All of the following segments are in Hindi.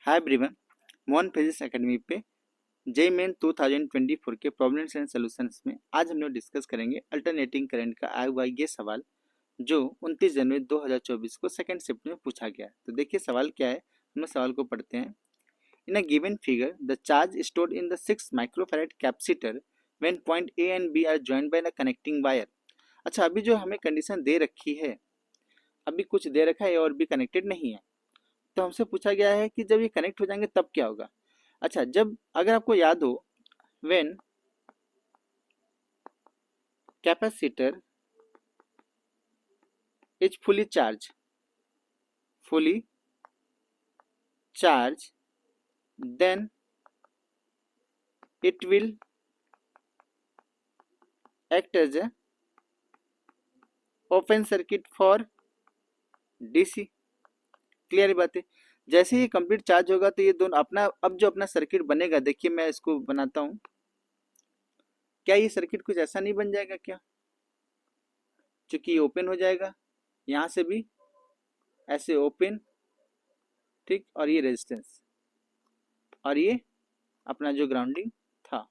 Hi everyone, Mohan physics academy पे जेईई मेन 2024 के प्रॉब्लम्स एंड सॉल्यूशंस में आज हम लोग डिस्कस करेंगे अल्टरनेटिंग करंट का आया हुआ ये सवाल जो 29 जनवरी 2024 को सेकंड शिफ्ट में पूछा गया है। तो देखिए सवाल क्या है, हम सवाल को पढ़ते हैं। In a given figure the charge stored in the 6 microfarad capacitor when point A and B are joined by the connecting wire. अच्छा, अभी जो हमें कंडीशन दे रखी है, अभी कुछ दे रखा है और भी कनेक्टेड नहीं है, तो हमसे पूछा गया है कि जब ये कनेक्ट हो जाएंगे तब क्या होगा। अच्छा, जब अगर आपको याद हो, when capacitor is fully charge then it will act as a open circuit for DC. Clear बात है। जैसे ही कंप्लीट चार्ज होगा तो ये दोनों अपना अब जो अपना सर्किट बनेगा, देखिए मैं इसको बनाता हूं। क्या ये सर्किट कुछ ऐसा नहीं बन जाएगा क्या, क्योंकि ओपन हो जाएगा, यहां से भी ऐसे ओपन, ठीक, और ये रेजिस्टेंस और ये अपना जो ग्राउंडिंग था,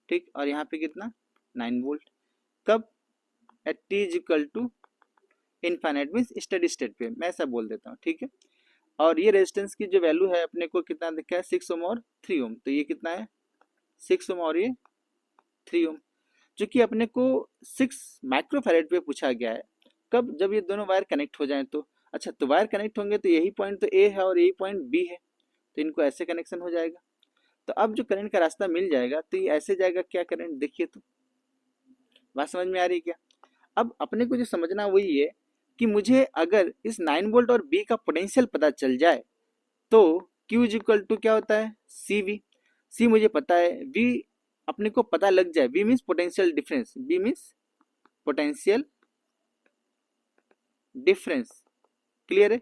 ठीक, और यहाँ पे कितना 9 वोल्ट। कब? At t is equal to infinite means steady state पे, मैं ऐसा बोल देता हूँ, ठीक है। और ये रेजिस्टेंस की जो वैल्यू है अपने को कितना दिखा है, 6 ओम और 3 ओम। तो ये कितना है, 6 ओम और ये 3 ओम। चूंकि अपने को 6 माइक्रोफैराड पे पूछा गया है, कब? जब ये दोनों वायर कनेक्ट हो जाएं तो। अच्छा, तो वायर कनेक्ट होंगे तो यही पॉइंट तो ए है और यही पॉइंट बी है, तो इनको ऐसे कनेक्शन हो जाएगा। तो अब जो करंट का रास्ता मिल जाएगा तो ये ऐसे जाएगा, क्या करंट, देखिए तो बात समझ में आ रही है क्या। अब अपने को जो समझना वही है कि मुझे अगर इस 9 वोल्ट और बी का पोटेंशियल पता चल जाए तो Q इज इक्वल टू क्या होता है, सी वी। सी मुझे पता है, V अपने को पता लग जाए, V means potential difference, B means potential difference. Clear है।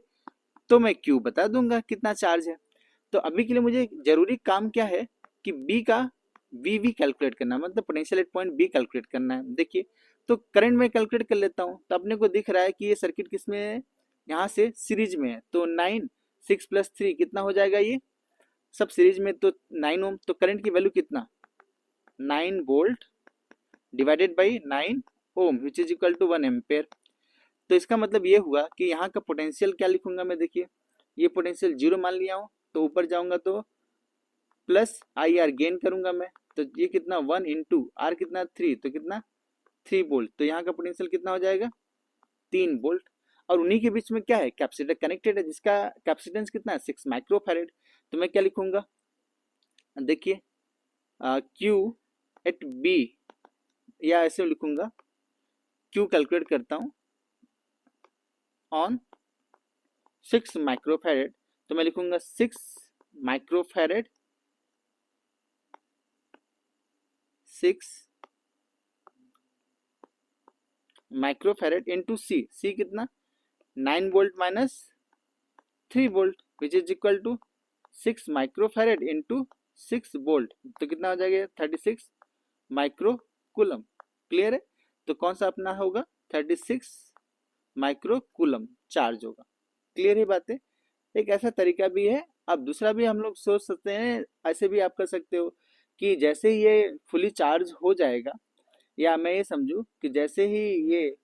तो मैं Q बता दूंगा कितना चार्ज है। तो अभी के लिए मुझे जरूरी काम क्या है कि B का VV कैलकुलेट करना, मतलब potential at point B calculate करना है। देखिए, तो करंट में कैलकुलेट कर लेता हूँ। तो अपने को दिख रहा है कि ये सर्किट किसमें है, यहाँ से सीरीज में है। तो 9 6 + 3 कितना हो जाएगा, ये सब सीरीज में, तो 9 ओम। तो करंट की वैल्यू कितना, 9 volt divided by 9 ohm which is equal to 1 ampere. तो इसका मतलब ये हुआ कि यहाँ का पोटेंशियल क्या लिखूंगा मैं, देखिए ये पोटेंशियल 0 मान लिया हूँ, तो ऊपर जाऊंगा तो प्लस आई आर गेन करूंगा मैं। तो ये कितना 1 इंटू आर कितना 3, तो कितना 3 वोल्ट। तो यहाँ का पोटेंशियल कितना हो जाएगा, 3 वोल्ट। और उन्हीं के बीच में क्या है, कैपेसिटर कनेक्टेड है, जिसका कैपेसिटेंस कितना है, 6 माइक्रोफैराड। तो मैं क्या लिखूंगा, देखिए Q एट B, या ऐसे लिखूंगा, Q कैलकुलेट करता हूं ऑन 6 माइक्रोफैराड। तो मैं लिखूंगा 6 माइक्रोफैराड, 6 माइक्रोफैराड इंटू सी कितना 9 volt minus 3 volt which is equal to 6 microfarad into 6 volt. तो कितना हो जाएगा, 36 माइक्रो कूलम। क्लियर है। तो कौन सा अपना होगा, 36 माइक्रो कूलम चार्ज होगा। क्लियर ही बात है। एक ऐसा तरीका भी है। अब दूसरा भी हम लोग सोच सकते हैं, ऐसे भी आप कर सकते हो कि जैसे ही ये फुली चार्ज हो जाएगा, या मैं ये समझूं कि जैसे ही ये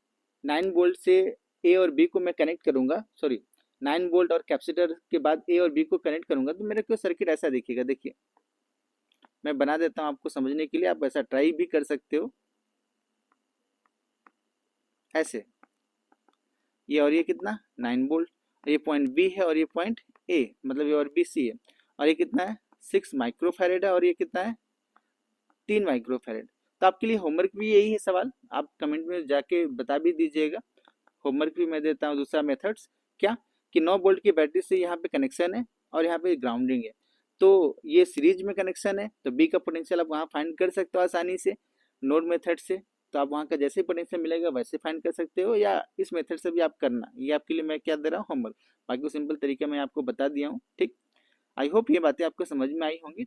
9 वोल्ट से ए और बी को मैं कनेक्ट करूंगा, सॉरी 9 वोल्ट और कैपेसिटर के बाद ए और बी को कनेक्ट करूंगा, तो मेरे को सर्किट ऐसा दिखेगा। देखिए मैं बना देता हूं आपको समझने के लिए, आप ऐसा ट्राई भी कर सकते हो। ऐसे ये और ये कितना 9 वोल्ट, ये पॉइंट बी है और ये पॉइंट ए, मतलब ये और बी सी है, और ये कितना है 6 माइक्रोफैराड है और ये कितना है 3 माइक्रोफैराड। तो आपके लिए होमवर्क भी यही है सवाल, आप कमेंट में जाके बता भी दीजिएगा। होमवर्क भी मैं देता हूँ दूसरा मेथड्स, क्या कि 9 वोल्ट की बैटरी से यहाँ पे कनेक्शन है और यहाँ पे ग्राउंडिंग है, तो ये सीरीज में कनेक्शन है, तो बी का पोटेंशियल आप वहाँ फाइंड कर सकते हो आसानी से नोड मेथड से। तो आप वहाँ का जैसे पोटेंशियल मिलेगा वैसे फाइंड कर सकते हो, या इस मेथड से भी आप करना। ये आपके लिए मैं क्या दे रहा हूँ, होमवर्क। बाकी सिंपल तरीका मैं आपको बता दिया हूँ, ठीक। आई होप ये बातें आपको समझ में आई होंगी।